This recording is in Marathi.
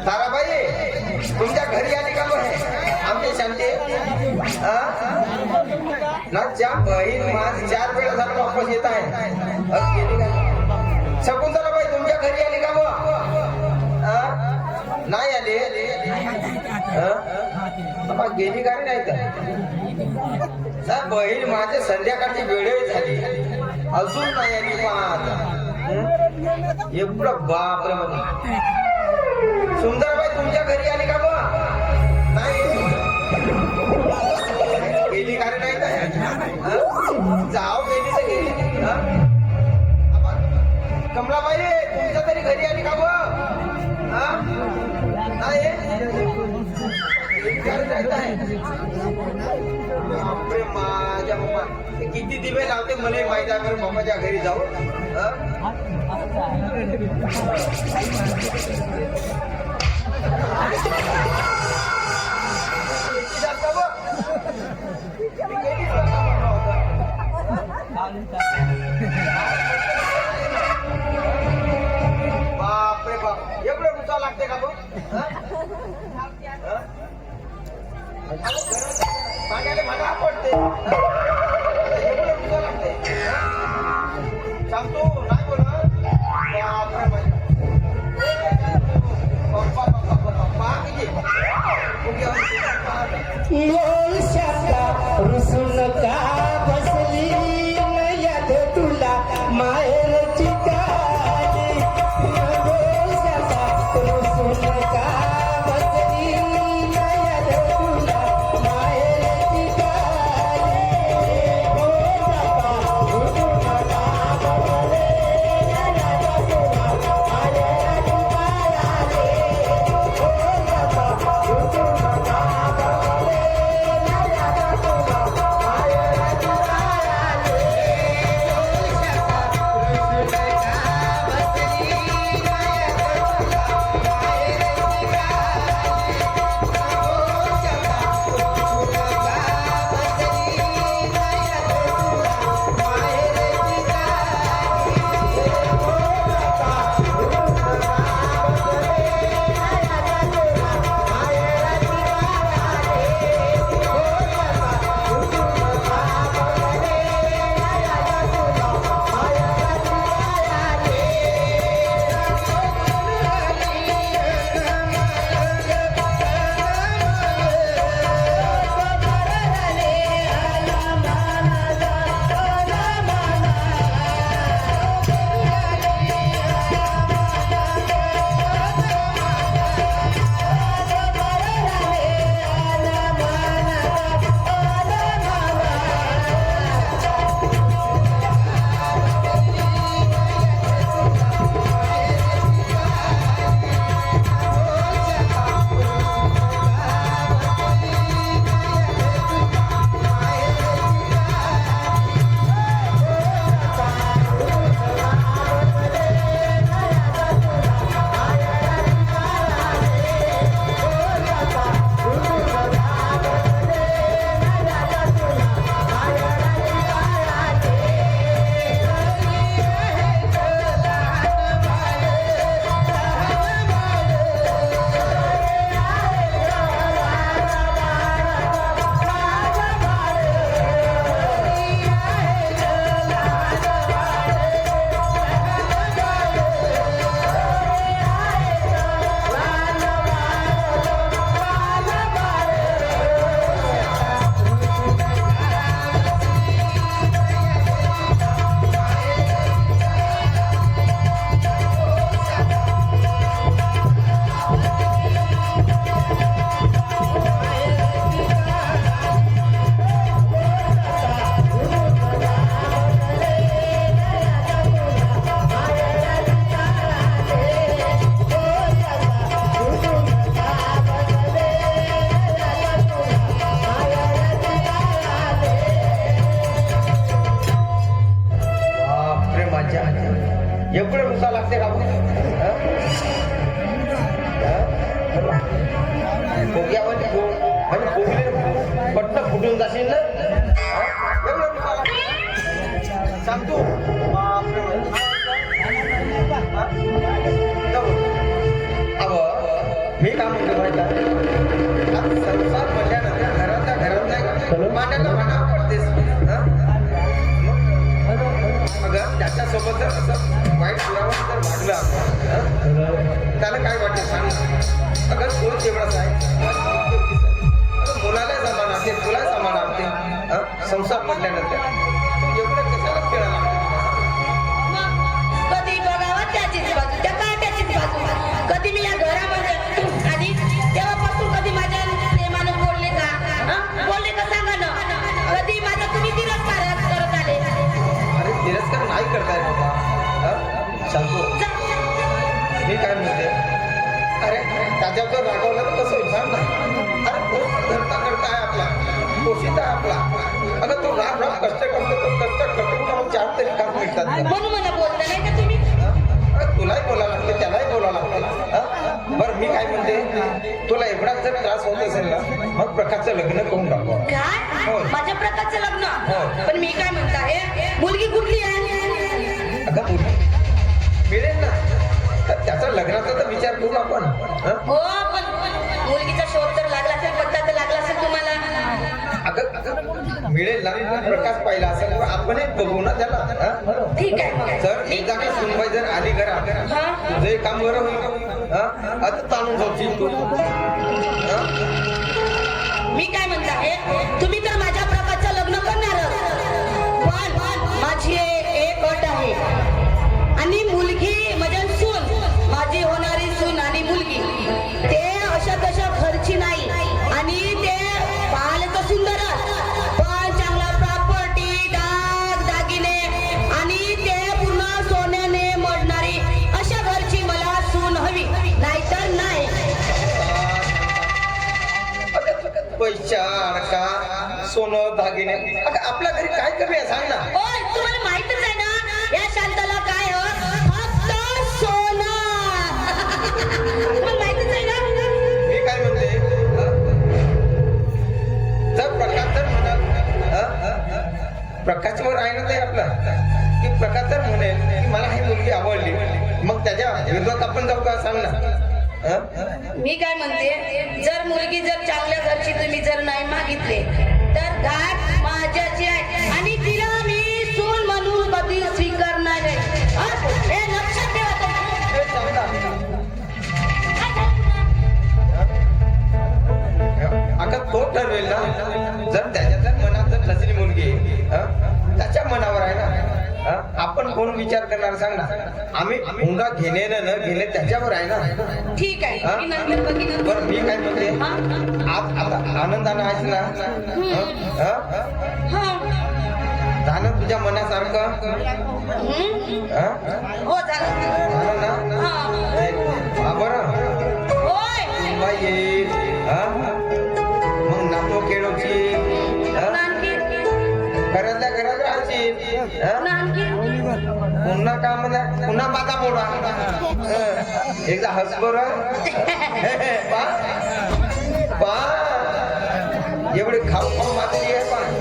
ताराबाई तुमच्या घरी आली का आहे आमची शांती ना ज्या बहीण माझ 4 वेळा झालं वापस येत आहे शकुंतलाबाई तुमच्या घरी आली का नाही आली गेली का नाही तर बहीण माझे संध्याकाळची वेळ झाली अजून नाही आली पाहत एवढं बापरे सुंदरबाई तुमच्या घरी आली का नाही गेली का नाही जाओ गेली तर गेली कमलाबाई तुमच्या तरी घरी आली का नाही बापरे माझ्या बाबा किती दिवे लावते मला माहिती आहे बाबाच्या घरी जाऊ बापरे बाप एवढं रुचा लागते का पाण्याला मला पडते एवढं रुचा लागते सांगतो नाही बोल रुसून का बसली याद तुला माहेरची काळी रुसून का बसली याद तुला माहेरची काळी लागते का फुग्यावर आणि फुगले पट्ट फुटून जाशील ना एवढं तुम्हाला सांगतो मी काय म्हणतो माहिती संसार म्हटल्यानंतर घरातल्या घरात नाही का मांडायला म्हणावं पडतेस अगं त्याच्यासोबत जर असं वाईट पुरावा जर वाढलं आपण त्याला काय वाटेल सांग अगं तो तेवढाच आहे मुलाला समान असते तुला समान असते संसार म्हटल्यानंतर तू एवढं कशाला खेळा लागते कधी बघावं त्याचीच बाजू त्या काट्याचीच बाजू कधी मी या घरामध्ये आधी तेव्हापासून कधी माझ्या प्रेमानं बोलले का बोलले का सांगा ना कधी माझा तुम्ही तिरस्कार करत आले अरे तिरस्कार नाही करताय बाबा सांगतो मी काय म्हणते अरे त्याच्यावर रागवलं तर कसं होईल सांग ना अरे तो धरता करता आहे आपला पोषित आहे आपला अगं तो राग राग कष्ट करतो तो कष्ट करतो चार तरी काम मिळतात म्हणून मला बोलता नाही का तुम्ही तुलाही बोलावं लागते त्यालाही बोलावं लागते बरं मी काय म्हणते तुला एवढाच जर त्रास होत असेल ना मग प्रकारचं लग्न करून टाकू काय माझ्या प्रकारचं लग्न पण मी काय म्हणता हे मुलगी कुठली आहे अगं मुलगी मिळेल ना तर त्याचा लग्नाचा तर विचार करू आपण हो पण मुलगीचा शोध तर लागला असेल पत्ता तर लागला असेल तुम्हाला अगं मिळेल ना प्रकाश पाहिला असेल तर आपणही बघू ना त्याला ठीक आहे जर एकदा काही सुनबाई जर आली घरात तुझं काम बरं होईल आता ताणून जाऊ तू मी काय म्हणता हे तुम्ही तर माझ्या प्रकारचं लग्न करणारच पण माझी एक अट आहे आणि मुलगी म्हणजे सून माझी होणारी सून आणि मुलगी ते अशा तशा घरची नाही आणि ते पाहायला तर सुंदरच पण चांगला प्रॉपर्टी डाग दागिने आणि ते पूर्ण सोन्याने मडणारी अशा घरची मला सून हवी नाहीतर नाही पैसा अडका सोनं दागिने आपल्या घरी काय कमी आहे सांग ना ओय तुम्हाला माहितच आहे ना या शांताला काय फक्त सोनं तुम्हाला माहितच आहे ना मी काय म्हणते जर प्रकाश जर म्हणाल प्रकाशवर आहे ना ते आपला की प्रकाश जर म्हणेल की मला ही मुलगी आवडली मग त्याच्या विरोधात आपण जाऊ का सांग ना मी काय म्हणते जर मुलगी जर चांगल्या घरची तुम्ही जर नाही मागितले तर घाट माझ्याची आहे आणि तिला मी सून म्हणून कधी स्वीकारणार नाही हे लक्षात ठेवा अगं तो ठरवेल ना जर त्याच्या जर मनात जर नसली मुलगी त्याच्या मनावर आहे ना आपण कोण विचार करणार सांग ना आम्ही हुंडा घेणे न घेणे त्याच्यावर आहे ना ठीक आहे मी नंतर बघीन बरं मी काय म्हणते आज आता आनंदानं आहेस ना झालं तुझ्या मनासारखं हो झालं झालं ना बरं होय बाई येईल मग नातो खेळवची घरातल्या घरात राहायची पुन्हा का म्हणजे पुन्हा बाजा मोडा एकदा हस बरं एवढे खाऊ खाऊ मातली आहे पण